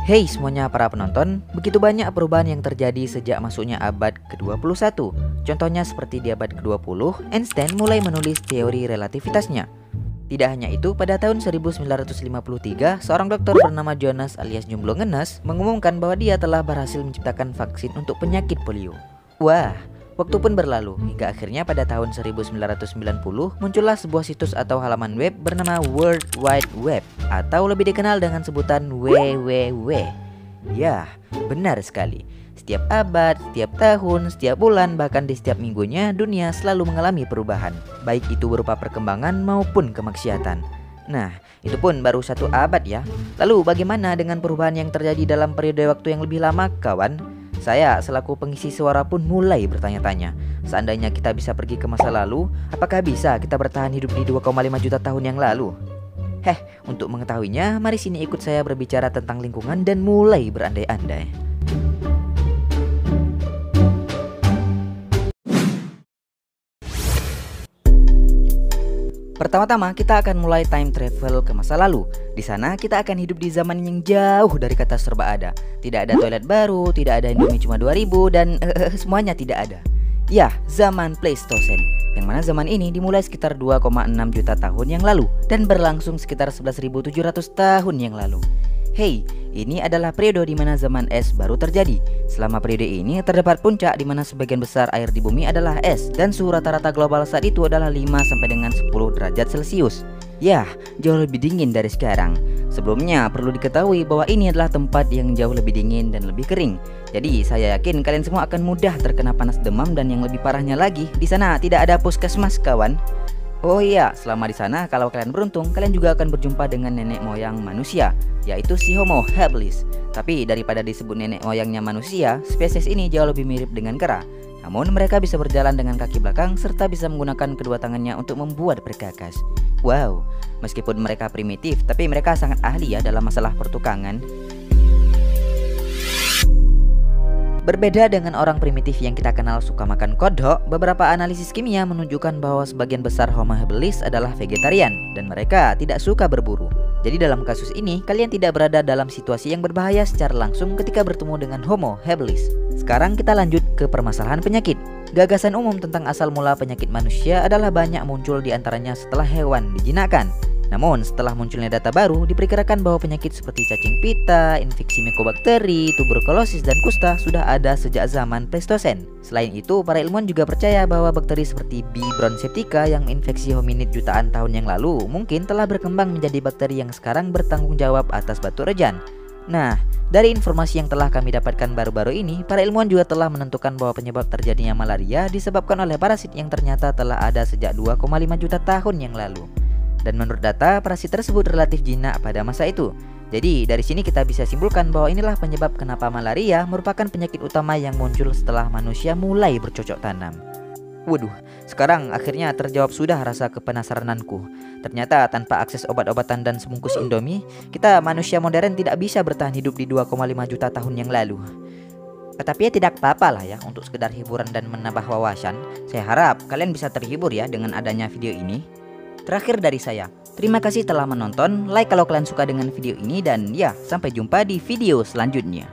Hey semuanya para penonton, begitu banyak perubahan yang terjadi sejak masuknya abad ke-21. Contohnya seperti di abad ke-20, Einstein mulai menulis teori relativitasnya. Tidak hanya itu, pada tahun 1953, seorang dokter bernama Jonas alias Jomblo-Ngenes mengumumkan bahwa dia telah berhasil menciptakan vaksin untuk penyakit polio. Wah, waktu pun berlalu, hingga akhirnya pada tahun 1990 muncullah sebuah situs atau halaman web bernama World Wide Web, atau lebih dikenal dengan sebutan WWW. Ya, benar sekali. Setiap abad, setiap tahun, setiap bulan, bahkan di setiap minggunya, dunia selalu mengalami perubahan, baik itu berupa perkembangan maupun kemaksiatan. Nah, itu pun baru satu abad ya. Lalu bagaimana dengan perubahan yang terjadi dalam periode waktu yang lebih lama, kawan? Saya selaku pengisi suara pun mulai bertanya-tanya. Seandainya kita bisa pergi ke masa lalu, apakah bisa kita bertahan hidup di 2,5 juta tahun yang lalu? Untuk mengetahuinya, mari sini ikut saya berbicara tentang lingkungan dan mulai berandai-andai. Pertama-tama kita akan mulai time travel ke masa lalu. Di sana kita akan hidup di zaman yang jauh dari kata serba ada. Tidak ada toilet baru, tidak ada Indomie cuma 2000 dan semuanya tidak ada. Ya, zaman Pleistocene, yang mana zaman ini dimulai sekitar 2,6 juta tahun yang lalu dan berlangsung sekitar 11.700 tahun yang lalu. Hey, ini adalah periode di mana zaman es baru terjadi. Selama periode ini terdapat puncak di mana sebagian besar air di bumi adalah es dan suhu rata-rata global saat itu adalah 5 sampai dengan 10 derajat Celcius. Yah, jauh lebih dingin dari sekarang. Sebelumnya perlu diketahui bahwa ini adalah tempat yang jauh lebih dingin dan lebih kering. Jadi saya yakin kalian semua akan mudah terkena panas demam dan yang lebih parahnya lagi, di sana tidak ada puskesmas, kawan. Oh iya, selama di sana kalau kalian beruntung, kalian juga akan berjumpa dengan nenek moyang manusia, yaitu si Homo habilis. Tapi daripada disebut nenek moyangnya manusia, spesies ini jauh lebih mirip dengan kera. Namun mereka bisa berjalan dengan kaki belakang serta bisa menggunakan kedua tangannya untuk membuat perkakas. Wow, meskipun mereka primitif, tapi mereka sangat ahli ya dalam masalah pertukangan. Berbeda dengan orang primitif yang kita kenal suka makan kodok, beberapa analisis kimia menunjukkan bahwa sebagian besar Homo habilis adalah vegetarian dan mereka tidak suka berburu. Jadi dalam kasus ini, kalian tidak berada dalam situasi yang berbahaya secara langsung ketika bertemu dengan Homo habilis. Sekarang kita lanjut ke permasalahan penyakit. Gagasan umum tentang asal mula penyakit manusia adalah banyak muncul di antaranya setelah hewan dijinakkan. Namun setelah munculnya data baru, diperkirakan bahwa penyakit seperti cacing pita, infeksi mycobakteri, tuberkulosis, dan kusta sudah ada sejak zaman Pleistocene. Selain itu, para ilmuwan juga percaya bahwa bakteri seperti B. bronseptica yang menginfeksi hominid jutaan tahun yang lalu mungkin telah berkembang menjadi bakteri yang sekarang bertanggung jawab atas batu rejan. Nah, dari informasi yang telah kami dapatkan baru-baru ini, para ilmuwan juga telah menentukan bahwa penyebab terjadinya malaria disebabkan oleh parasit yang ternyata telah ada sejak 2,5 juta tahun yang lalu. Dan menurut data, parasit tersebut relatif jinak pada masa itu. Jadi dari sini kita bisa simpulkan bahwa inilah penyebab kenapa malaria merupakan penyakit utama yang muncul setelah manusia mulai bercocok tanam. Waduh, sekarang akhirnya terjawab sudah rasa kepenasarananku. Ternyata tanpa akses obat-obatan dan sebungkus Indomie, kita manusia modern tidak bisa bertahan hidup di 2,5 juta tahun yang lalu. Tapi ya tidak apa-apa lah ya untuk sekedar hiburan dan menambah wawasan. Saya harap kalian bisa terhibur ya dengan adanya video ini. Terakhir dari saya, terima kasih telah menonton, like kalau kalian suka dengan video ini, dan ya, sampai jumpa di video selanjutnya.